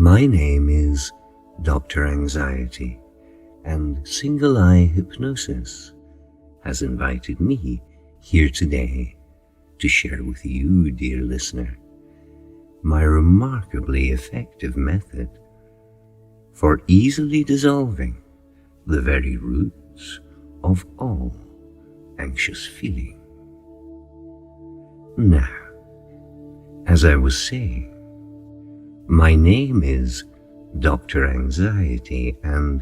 My name is Dr. Anxiety, and Single Eye Hypnosis has invited me here today to share with you, dear listener, my remarkably effective method for easily dissolving the very roots of all anxious feeling. Now, as I was saying, my name is Dr. Anxiety, and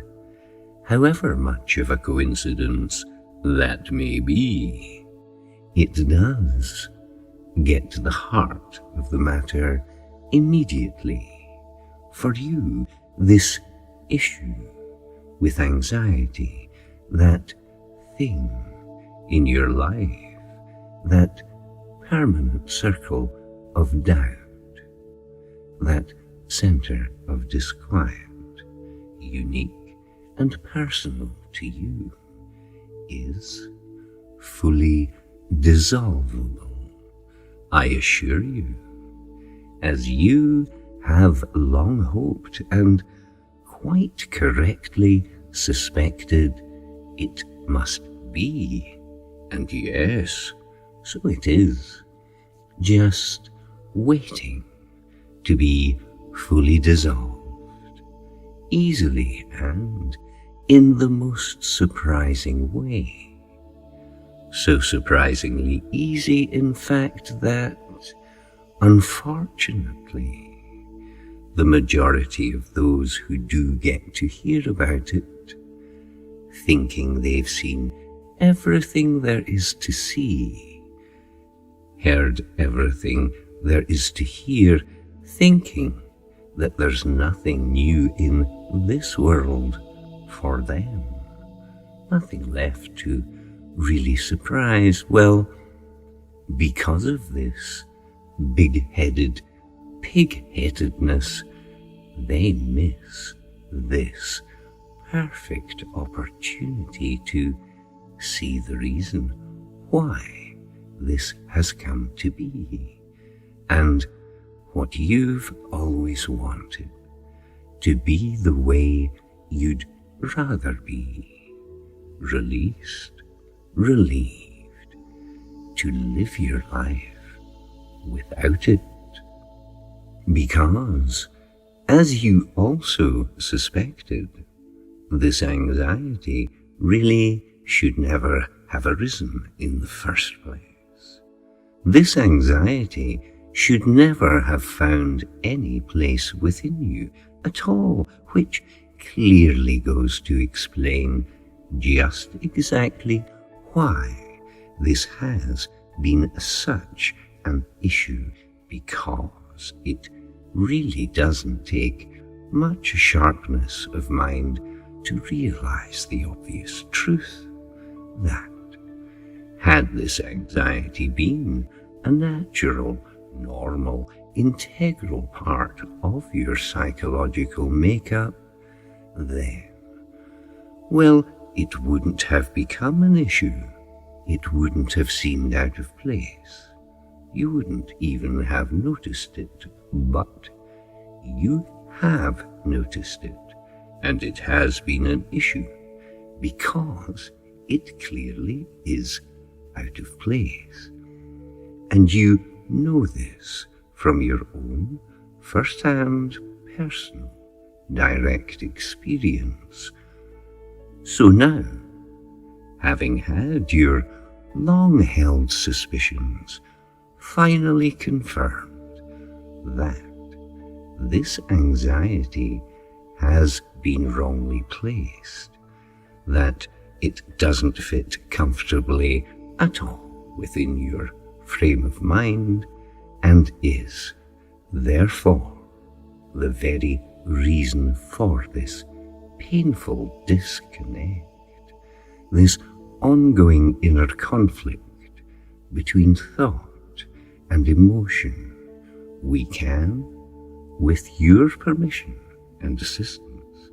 however much of a coincidence that may be, it does get to the heart of the matter immediately. For you, this issue with anxiety, that thing in your life, that permanent circle of doubt, that center of disquiet, unique and personal to you, is fully dissolvable, I assure you, as you have long hoped and quite correctly suspected it must be. And yes, so it is, just waiting to be fully dissolved, easily and in the most surprising way. So surprisingly easy, in fact, that, unfortunately, the majority of those who do get to hear about it, thinking they've seen everything there is to see, heard everything there is to hear, thinking that there's nothing new in this world for them, nothing left to really surprise. Well, because of this big-headed pig-headedness, they miss this perfect opportunity to see the reason why this has come to be, and what you've always wanted, to be the way you'd rather be, released, relieved, to live your life without it. Because, as you also suspected, this anxiety really should never have arisen in the first place. This anxiety should never have found any place within you at all, which clearly goes to explain just exactly why this has been such an issue, because it really doesn't take much sharpness of mind to realize the obvious truth that, had this anxiety been a natural, normal, integral part of your psychological makeup, then, well, it wouldn't have become an issue. It wouldn't have seemed out of place. You wouldn't even have noticed it, but you have noticed it, and it has been an issue because it clearly is out of place. And you know this from your own first-hand, personal, direct experience. So now, having had your long-held suspicions finally confirmed that this anxiety has been wrongly placed, that it doesn't fit comfortably at all within your frame of mind, and is, therefore, the very reason for this painful disconnect, this ongoing inner conflict between thought and emotion, we can, with your permission and assistance,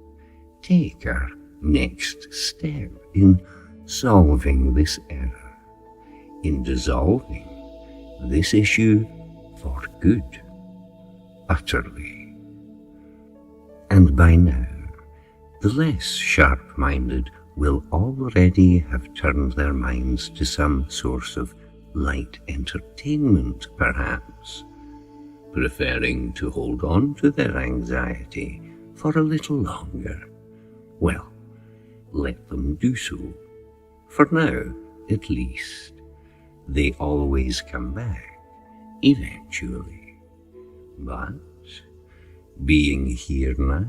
take our next step in solving this error, in dissolving this issue for good, utterly. by now, the less sharp-minded will already have turned their minds to some source of light entertainment, perhaps, preferring to hold on to their anxiety for a little longer. Well, let them do so. For now, at least. They always come back, eventually. But being here now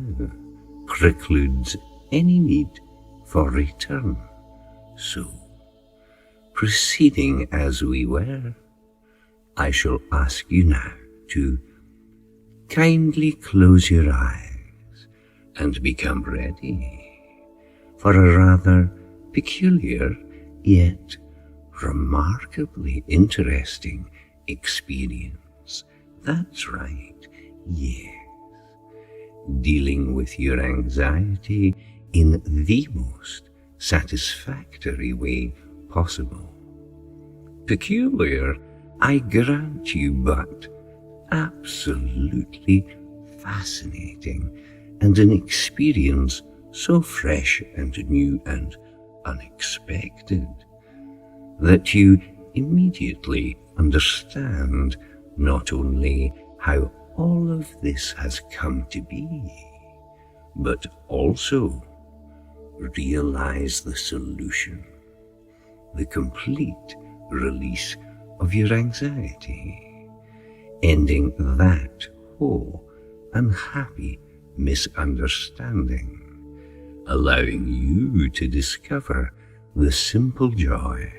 precludes any need for return. So, proceeding as we were, I shall ask you now to kindly close your eyes and become ready for a rather peculiar yet remarkably interesting experience. That's right, yes. Dealing with your anxiety in the most satisfactory way possible. Peculiar, I grant you, but absolutely fascinating, and an experience so fresh and new and unexpected that you immediately understand not only how all of this has come to be, but also realize the solution, the complete release of your anxiety, ending that whole unhappy misunderstanding, allowing you to discover the simple joy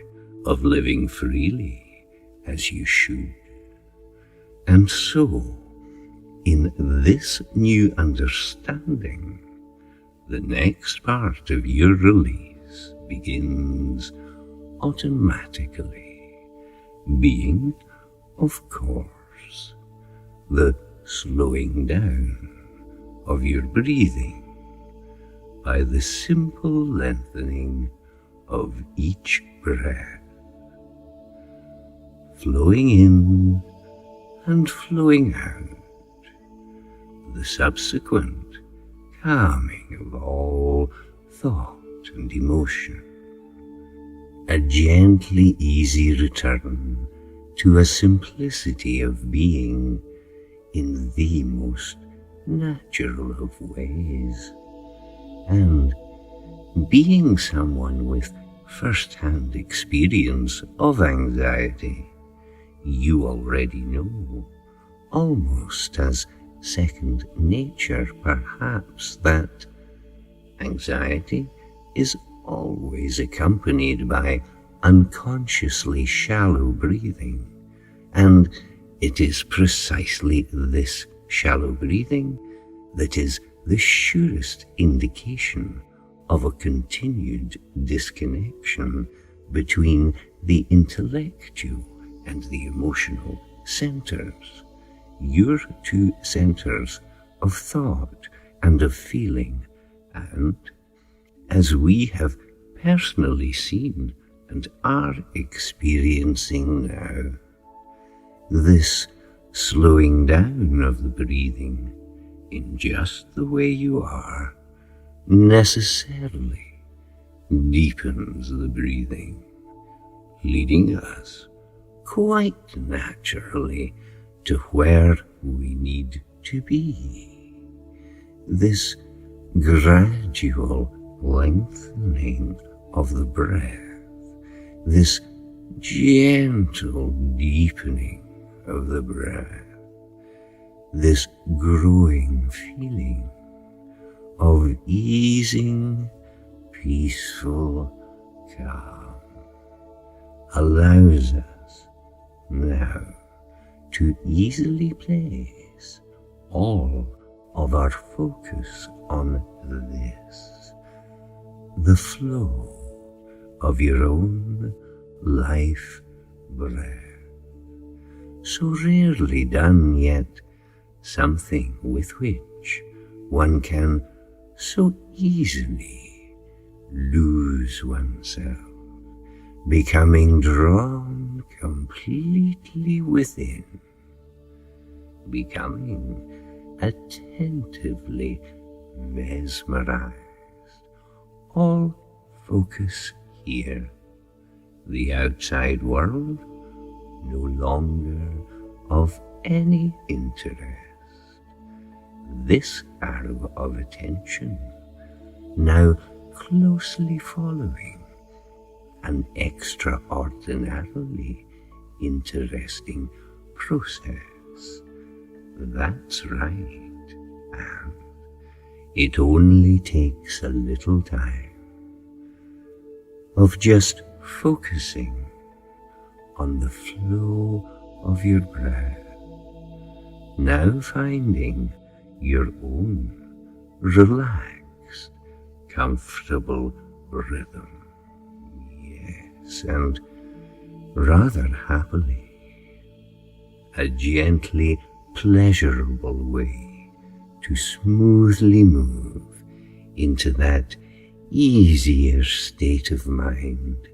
of living freely as you should. And so, in this new understanding, the next part of your release begins automatically, being, of course, the slowing down of your breathing by the simple lengthening of each breath, flowing in and flowing out, the subsequent calming of all thought and emotion, a gently easy return to a simplicity of being in the most natural of ways, and being someone with first-hand experience of anxiety, you already know, almost as second nature perhaps, that anxiety is always accompanied by unconsciously shallow breathing, and it is precisely this shallow breathing that is the surest indication of a continued disconnection between the intellectual and the emotional centers, your two centers of thought and of feeling, and, as we have personally seen and are experiencing now, this slowing down of the breathing in just the way you are necessarily deepens the breathing, leading us quite naturally to where we need to be. This gradual lengthening of the breath, this gentle deepening of the breath, this growing feeling of easing, peaceful calm allows us now to easily place all of our focus on this, the flow of your own life breath. So rarely done, yet something with which one can so easily lose oneself, becoming drawn completely within, becoming attentively mesmerized. All focus here. The outside world no longer of any interest. This arrow of attention now closely following an extraordinarily interesting process. That's right, and it only takes a little time of just focusing on the flow of your breath, now finding your own relaxed, comfortable rhythm. Yes, and rather happily, a gently pleasurable way to smoothly move into that easier state of mind,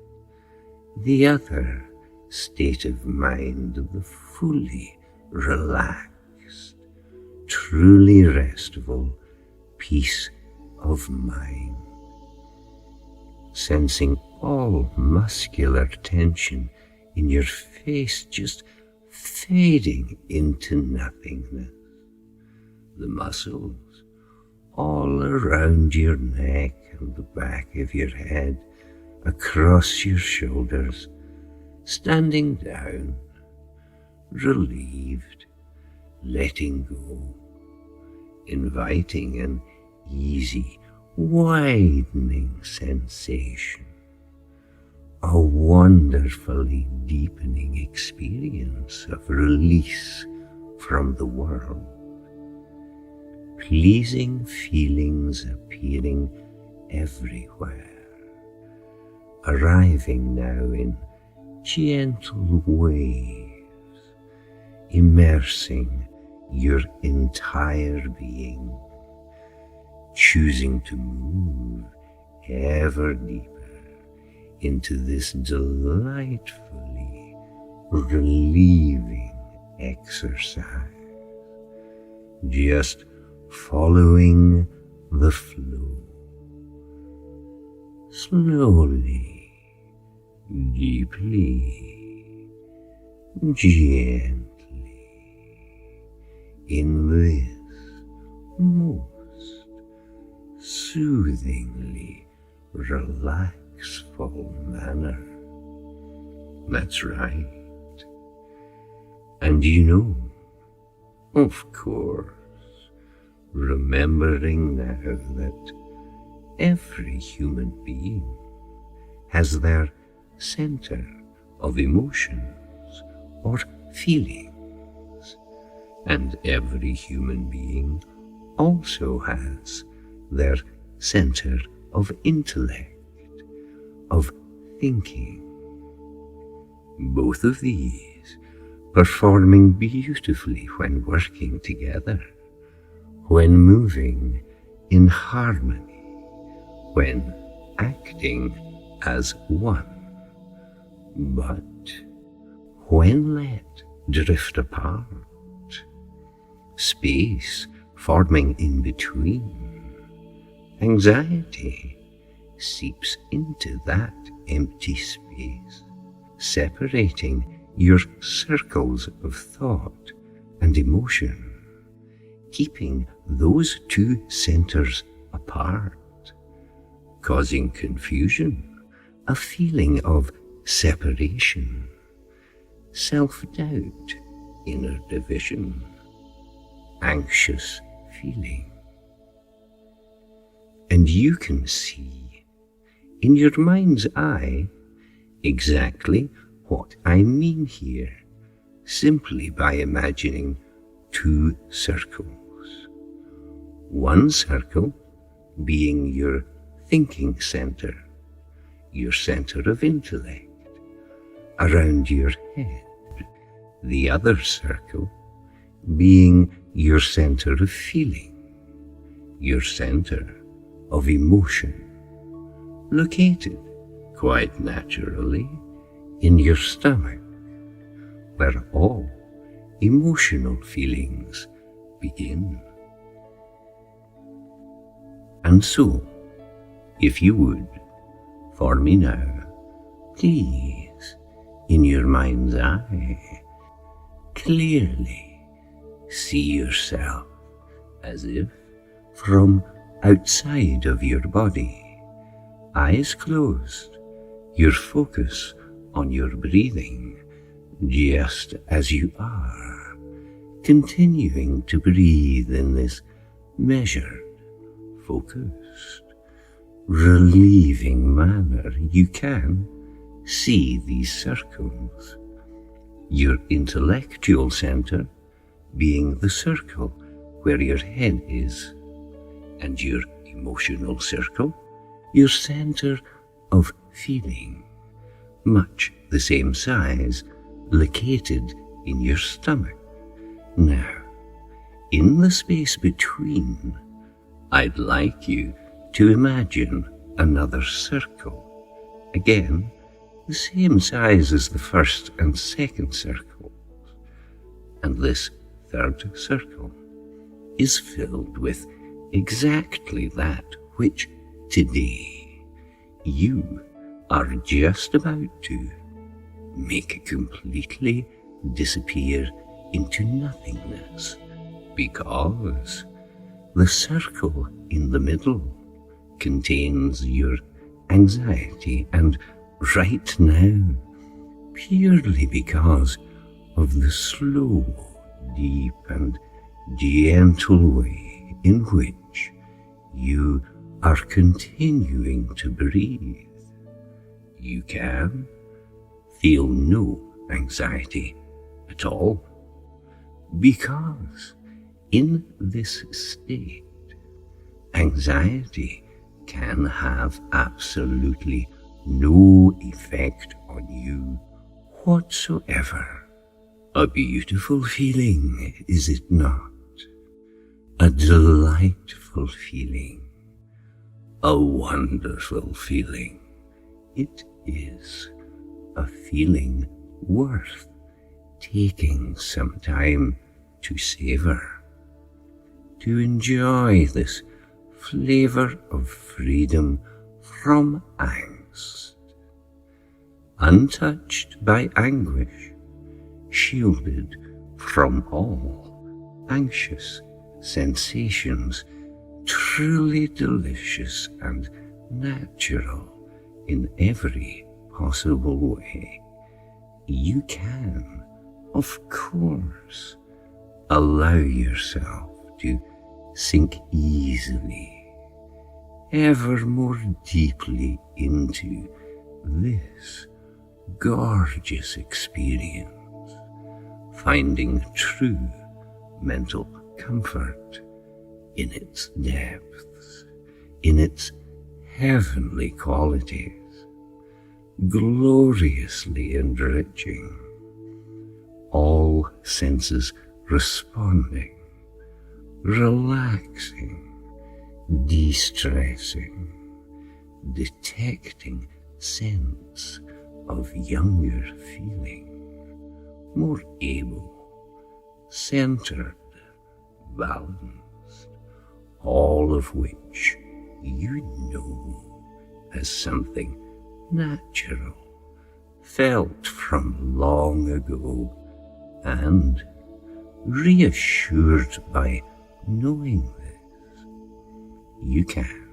the other state of mind of the fully relaxed, truly restful peace of mind, sensing all muscular tension in your face just fading into nothingness. The muscles all around your neck and the back of your head, across your shoulders, standing down, relieved, letting go, inviting an easy, widening sensation, a wonderfully deepening experience of release from the world. Pleasing feelings appearing everywhere, arriving now in gentle waves, immersing your entire being, choosing to move ever deeper into this delightfully relieving exercise, just following the flow, slowly, deeply, gently, in this most soothingly relaxful manner. That's right. And you know, of course, remembering now that every human being has their center of emotions or feelings, and every human being also has their center of intellect, of thinking. Both of these performing beautifully when working together, when moving in harmony, when acting as one. But when let drift apart, space forming in between, anxiety seeps into that empty space, separating your circles of thought and emotion, keeping those two centers apart, causing confusion, a feeling of separation, self-doubt, inner division, anxious feeling. And you can see in your mind's eye exactly what I mean here, simply by imagining two circles. One circle being your thinking center, your center of intellect, around your head. The other circle being your center of feeling, your center of emotion, located quite naturally in your stomach, where all emotional feelings begin. And so, if you would, for me now, please, in your mind's eye, clearly see yourself as if from outside of your body, eyes closed, your focus on your breathing, just as you are, continuing to breathe in this measured, focused, relieving manner. You can see these circles, your intellectual center being the circle where your head is, and your emotional circle, your center of feeling, much the same size, located in your stomach. Now, in the space between, I'd like you to imagine another circle, again, the same size as the first and second circles, and this third circle is filled with exactly that which today you are just about to make completely disappear into nothingness, because the circle in the middle contains your anxiety, and right now, purely because of the slow, deep and gentle way in which you are continuing to breathe, you can feel no anxiety at all, because in this state, anxiety can have absolutely no effect on you whatsoever. A beautiful feeling, is it not? A delightful feeling. A wonderful feeling. It is a feeling worth taking some time to savor, to enjoy this flavor of freedom from angst, untouched by anguish, shielded from all anxious sensations, truly delicious and natural in every possible way. You can, of course, allow yourself to sink easily, ever more deeply into this gorgeous experience, finding true mental comfort in its depths, in its heavenly qualities, gloriously enriching, all senses responding, relaxing, de-stressing, detecting sense of younger feeling, more able, centered, balanced, all of which you know as something natural, felt from long ago, and reassured by knowing this, you can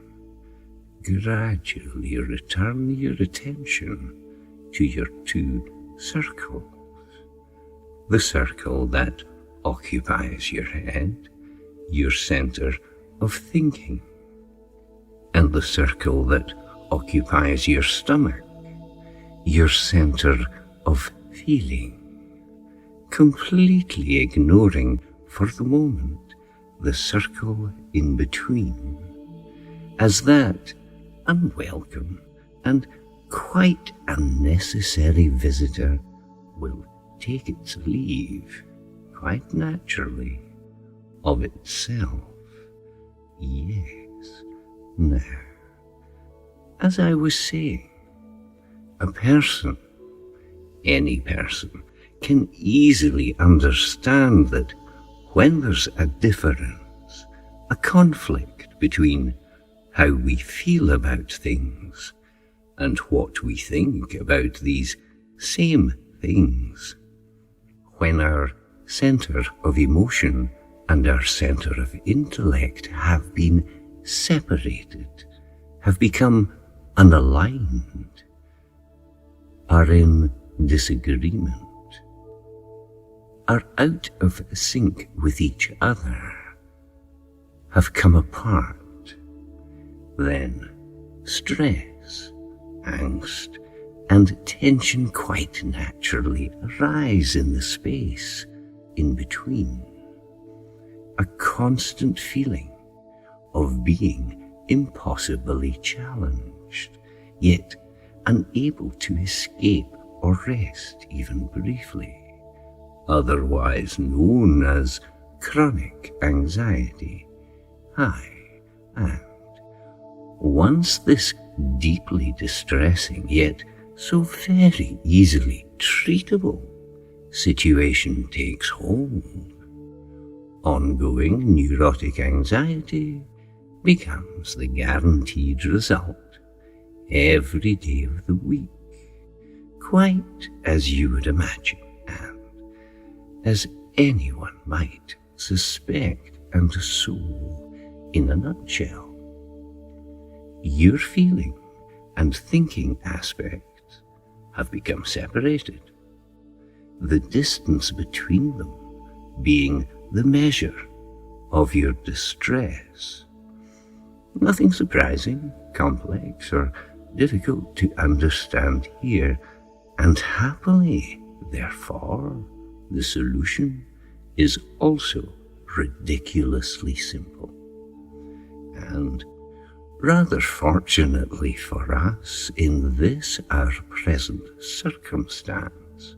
gradually return your attention to your two circles. The circle that occupies your head, your center of thinking, and the circle that occupies your stomach, your center of feeling, completely ignoring for the moment the circle in between, as that unwelcome and quite unnecessary visitor will take its leave quite naturally of itself. Yes. Now, as I was saying, a person, any person, can easily understand that when there's a difference, a conflict between how we feel about things, and what we think about these same things. When our center of emotion and our center of intellect have been separated, have become unaligned, are in disagreement, are out of sync with each other, have come apart, then stress, angst, and tension quite naturally arise in the space in between. A constant feeling of being impossibly challenged, yet unable to escape or rest even briefly, otherwise known as chronic anxiety. Aye, and once this deeply distressing yet so very easily treatable situation takes hold, ongoing neurotic anxiety becomes the guaranteed result every day of the week, quite as you would imagine, and as anyone might suspect. And so, in a nutshell, your feeling and thinking aspects have become separated, the distance between them being the measure of your distress. Nothing surprising, complex, or difficult to understand here, and happily, therefore, the solution is also ridiculously simple. And rather fortunately for us in this our present circumstance,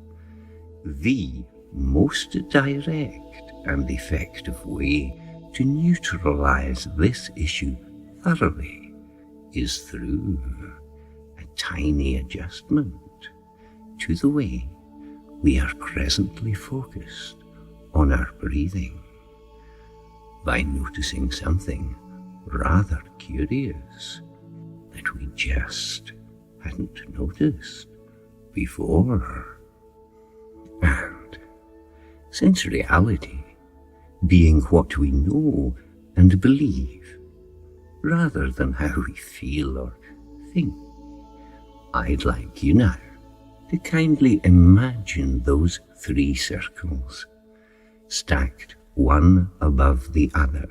the most direct and effective way to neutralize this issue thoroughly is through a tiny adjustment to the way we are presently focused on our breathing, by noticing something rather curious that we just hadn't noticed before. And since reality being what we know and believe, rather than how we feel or think, I'd like you now to kindly imagine those 3 circles stacked one above the other.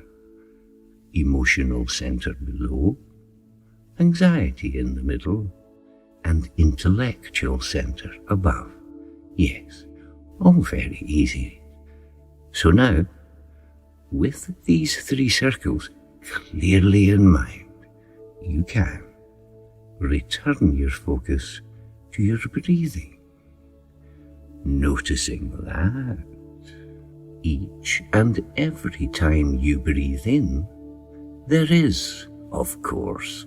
Emotional center below, anxiety in the middle, and intellectual center above. Yes, all very easy. So now, with these 3 circles clearly in mind, you can return your focus to your breathing, noticing that each and every time you breathe in, there is, of course,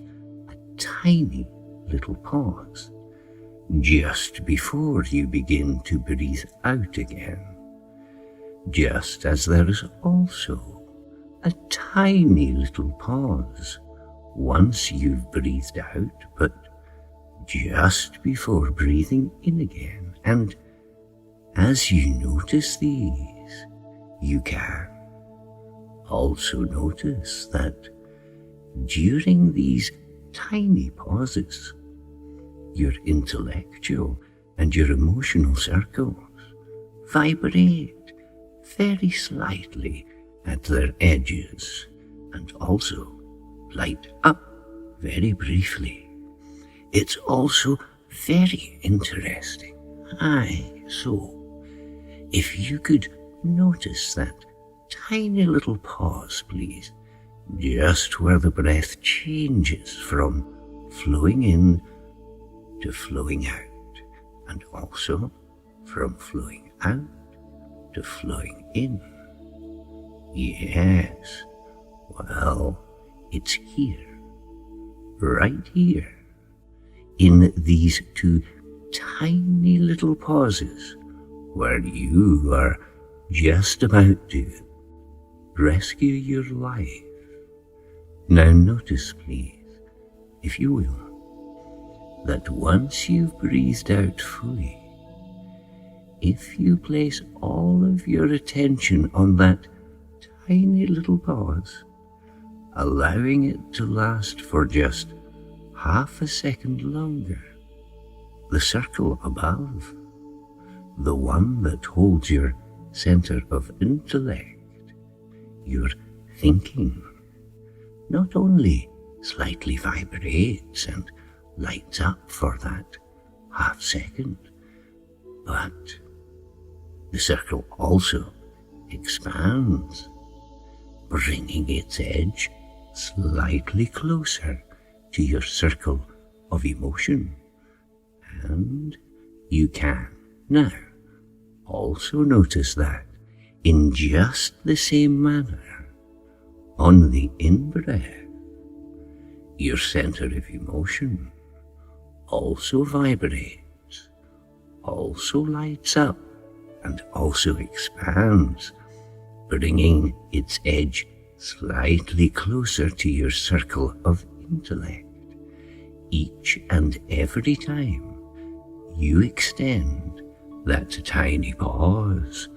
a tiny little pause just before you begin to breathe out again, just as there is also a tiny little pause once you've breathed out, but just before breathing in again. And as you notice these, you can also notice that during these tiny pauses, your intellectual and your emotional circles vibrate very slightly at their edges and also light up very briefly. It's also very interesting. Aye, so if you could notice that tiny little pause, please, just where the breath changes from flowing in to flowing out, and also from flowing out to flowing in. Yes, well, it's here, right here, in these 2 tiny little pauses where you are just about to rescue your life Now notice, please, if you will, that once you've breathed out fully, if you place all of your attention on that tiny little pause, allowing it to last for just half a second longer, the circle above, the one that holds your center of intellect, your thinking, not only slightly vibrates and lights up for that half second, but the circle also expands, bringing its edge slightly closer to your circle of emotion. And you can now also notice that in just the same manner, on the in-breath, your center of emotion also vibrates, also lights up, and also expands, bringing its edge slightly closer to your circle of intellect. Each and every time you extend that tiny pause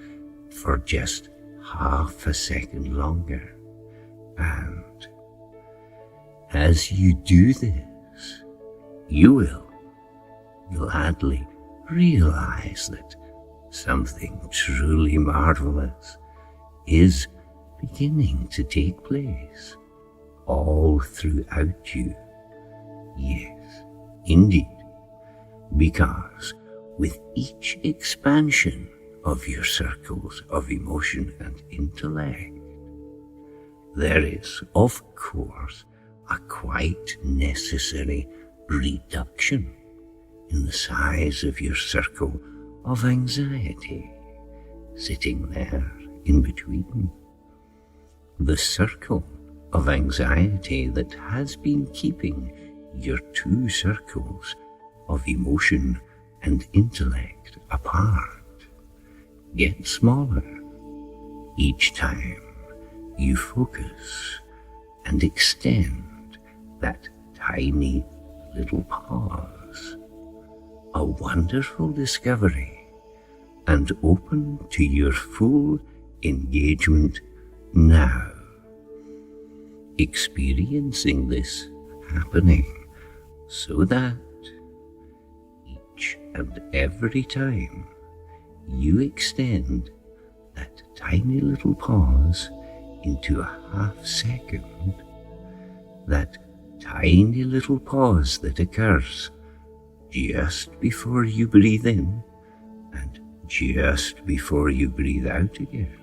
for just half a second longer. And as you do this, you will gladly realize that something truly marvelous is beginning to take place all throughout you. Yes, indeed, because with each expansion of your circles of emotion and intellect, there is, of course, a quite necessary reduction in the size of your circle of anxiety, sitting there in between. The circle of anxiety that has been keeping your two circles of emotion and intellect apart gets smaller each time you focus and extend that tiny little pause. A wonderful discovery, and open to your full engagement now. Experiencing this happening so that each and every time you extend that tiny little pause into a half second, that tiny little pause that occurs just before you breathe in and just before you breathe out again,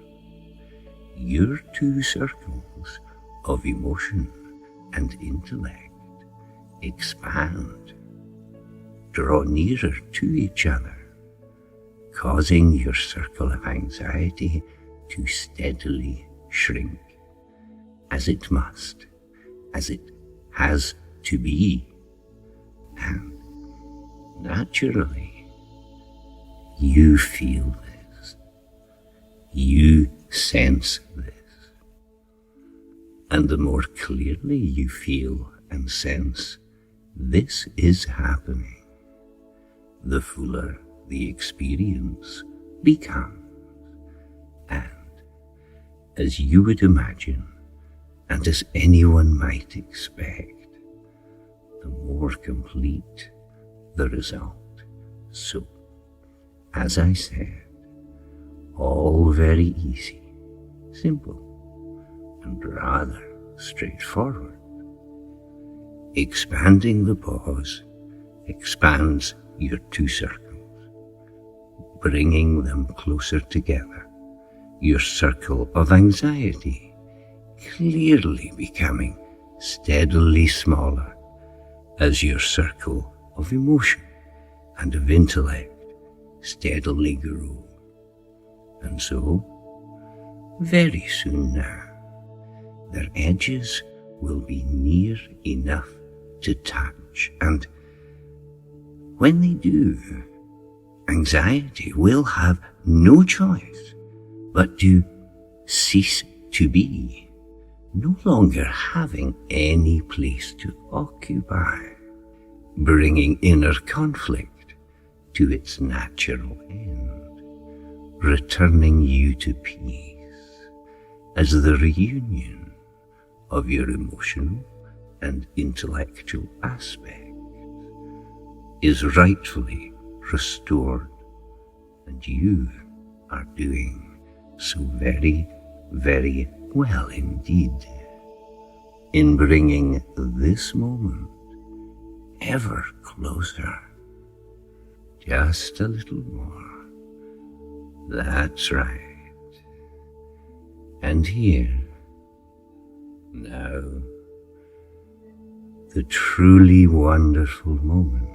your two circles of emotion and intellect expand, draw nearer to each other, causing your circle of anxiety to steadily shrink, as it must, as it has to be. And naturally, you feel this, you sense this, and the more clearly you feel and sense this is happening, the fuller the experience becomes. And as you would imagine, and as anyone might expect, the more complete the result. So, as I said, all very easy, simple, and rather straightforward. Expanding the pause expands your two circles, bringing them closer together, your circle of anxiety clearly becoming steadily smaller as your circle of emotion and of intellect steadily grow. And so, very soon now, their edges will be near enough to touch, and when they do, anxiety will have no choice but to cease to be, no longer having any place to occupy, bringing inner conflict to its natural end, returning you to peace as the reunion of your emotional and intellectual aspect is rightfully restored, and you are doing so very, very well indeed in bringing this moment ever closer. Just a little more. That's right. And here, now, the truly wonderful moment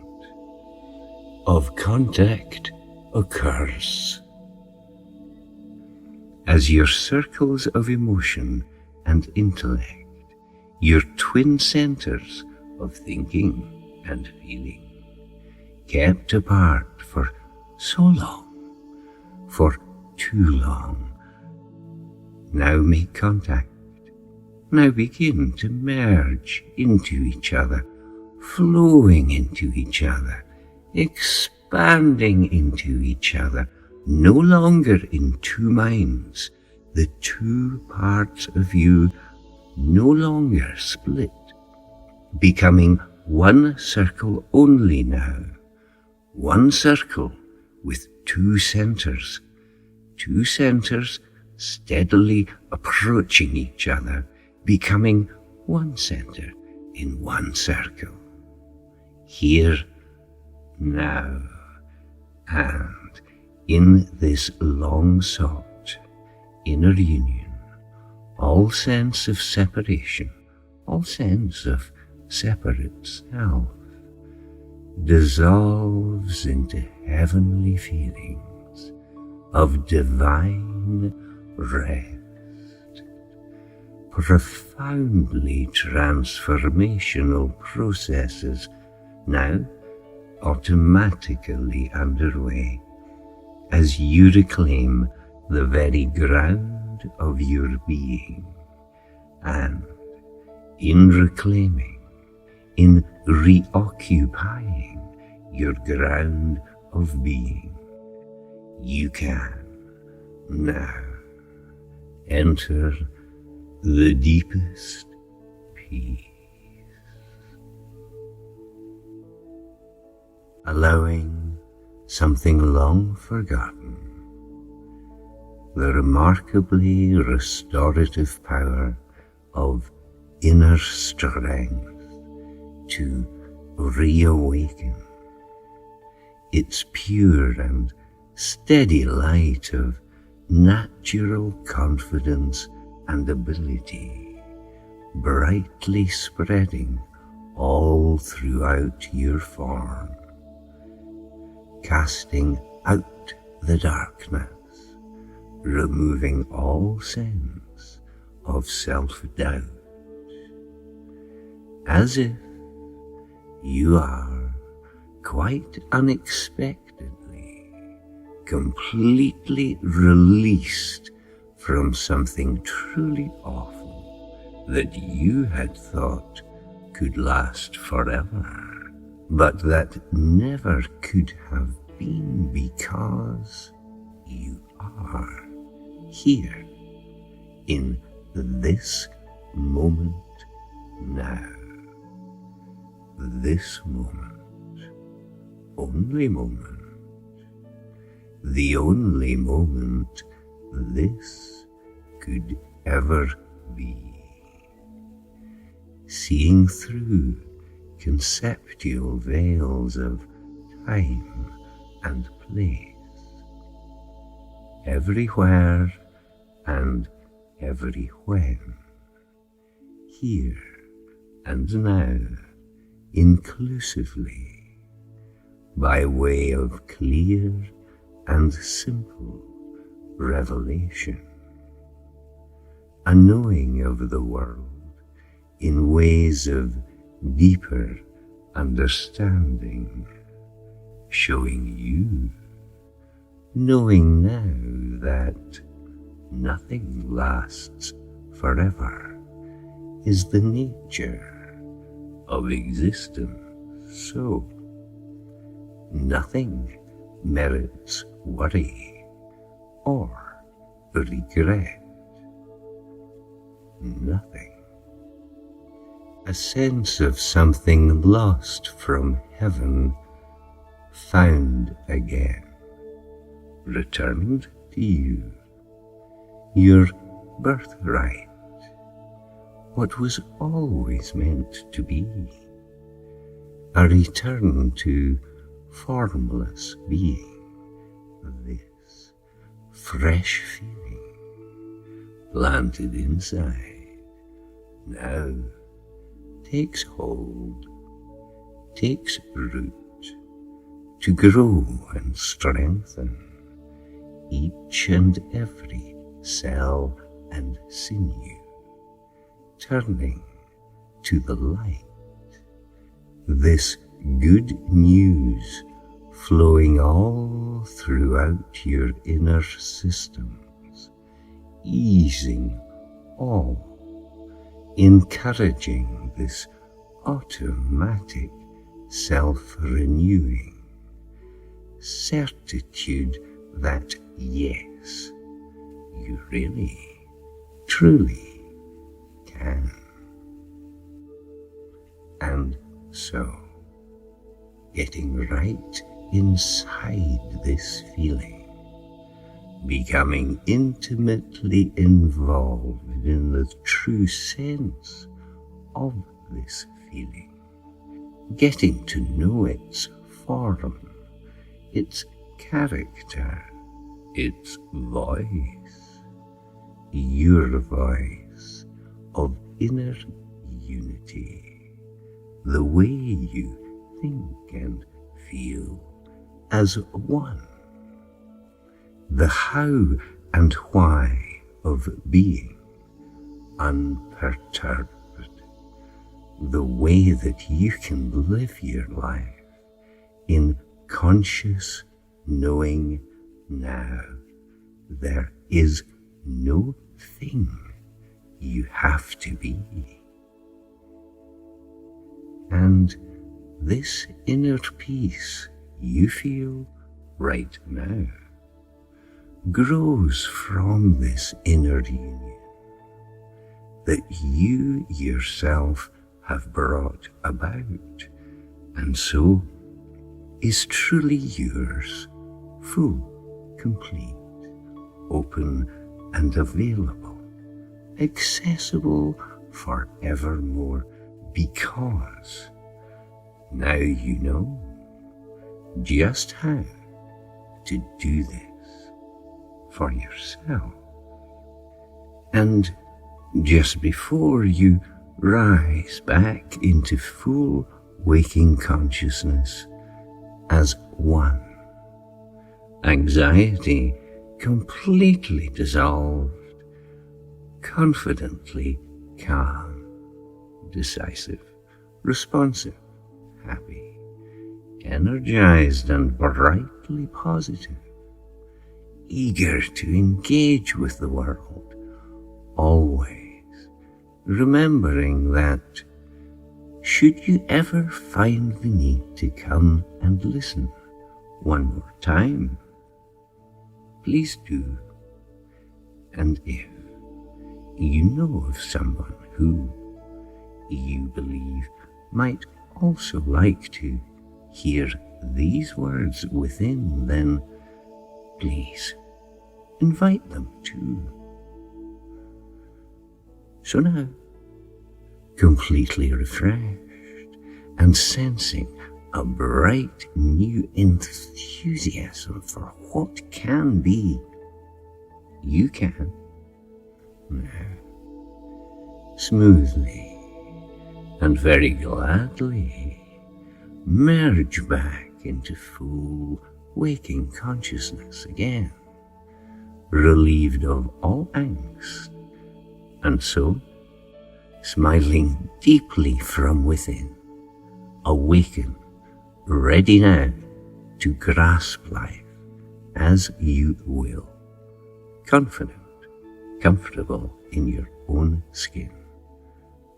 of contact occurs. As your circles of emotion and intellect, your twin centers of thinking and feeling, kept apart for so long, for too long, now make contact, now begin to merge into each other, flowing into each other, expanding into each other, no longer in two minds, the two parts of you no longer split, becoming one circle only now, one circle with two centers steadily approaching each other, becoming one center in one circle. Here, now, and in this long-sought inner union, all sense of separation, all sense of separate self, dissolves into heavenly feelings of divine rest, profoundly transformational processes now automatically underway as you reclaim the very ground of your being, and in reclaiming, in reoccupying your ground of being, you can now enter the deepest peace, allowing something long forgotten, the remarkably restorative power of inner strength to reawaken, its pure and steady light of natural confidence and ability, brightly spreading all throughout your form, casting out the darkness, removing all sense of self-doubt, as if you are quite unexpectedly completely released from something truly awful that you had thought could last forever, but that never could have been, because you are here in this moment now. This moment, only moment, the only moment this could ever be. Seeing through conceptual veils of time and place, everywhere and every when, here and now, inclusively, by way of clear and simple revelation, a knowing of the world in ways of deeper understanding, showing you, knowing now that nothing lasts forever, is the nature of existence. So, nothing merits worry or regret. Nothing. A sense of something lost from heaven, found again, returned to you, your birthright, what was always meant to be, a return to formless being, this fresh feeling planted inside, now takes hold, takes root, to grow and strengthen each and every cell and sinew, turning to the light. This good news flowing all throughout your inner systems, easing all, encouraging this automatic self-renewing certitude that yes, you really, truly can. And so, getting right inside this feeling, becoming intimately involved in the true sense of this feeling, getting to know its form, its character, its voice, your voice of inner unity, the way you think and feel as one, the how and why of being unperturbed, the way that you can live your life in conscious knowing now. There is no thing you have to be. And this inner peace you feel right now grows from this inner union that you yourself have brought about, and so is truly yours, full, complete, open and available, accessible forevermore, because now you know just how to do this for yourself. And just before you rise back into full waking consciousness as one, anxiety completely dissolved, confidently calm, decisive, responsive, happy, energized and brightly positive, eager to engage with the world, always remembering that should you ever find the need to come and listen one more time, please do. And if you know of someone who you believe might also like to hear these words within, then please invite them too. So now, completely refreshed and sensing a bright new enthusiasm for what can be, you can now smoothly and very gladly merge back into full waking consciousness again, relieved of all angst, and so smiling deeply from within, awaken, ready now to grasp life as you will, confident, comfortable in your own skin,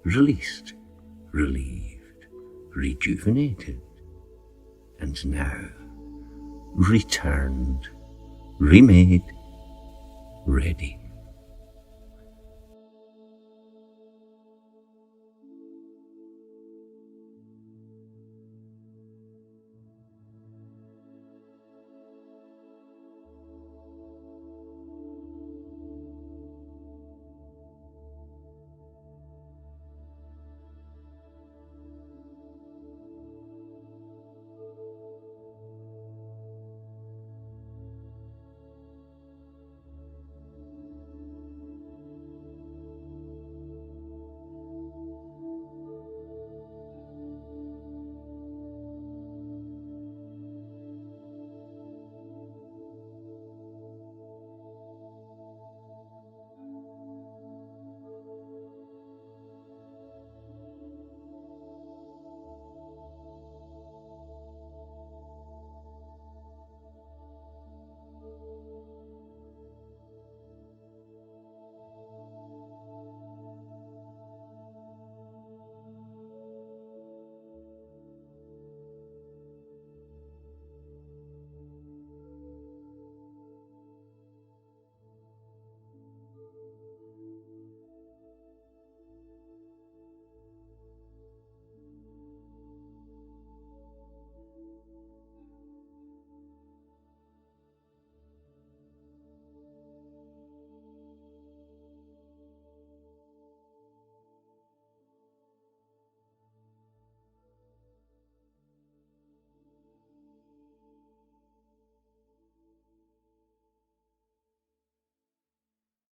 released, relieved, rejuvenated, and now returned, remade, ready.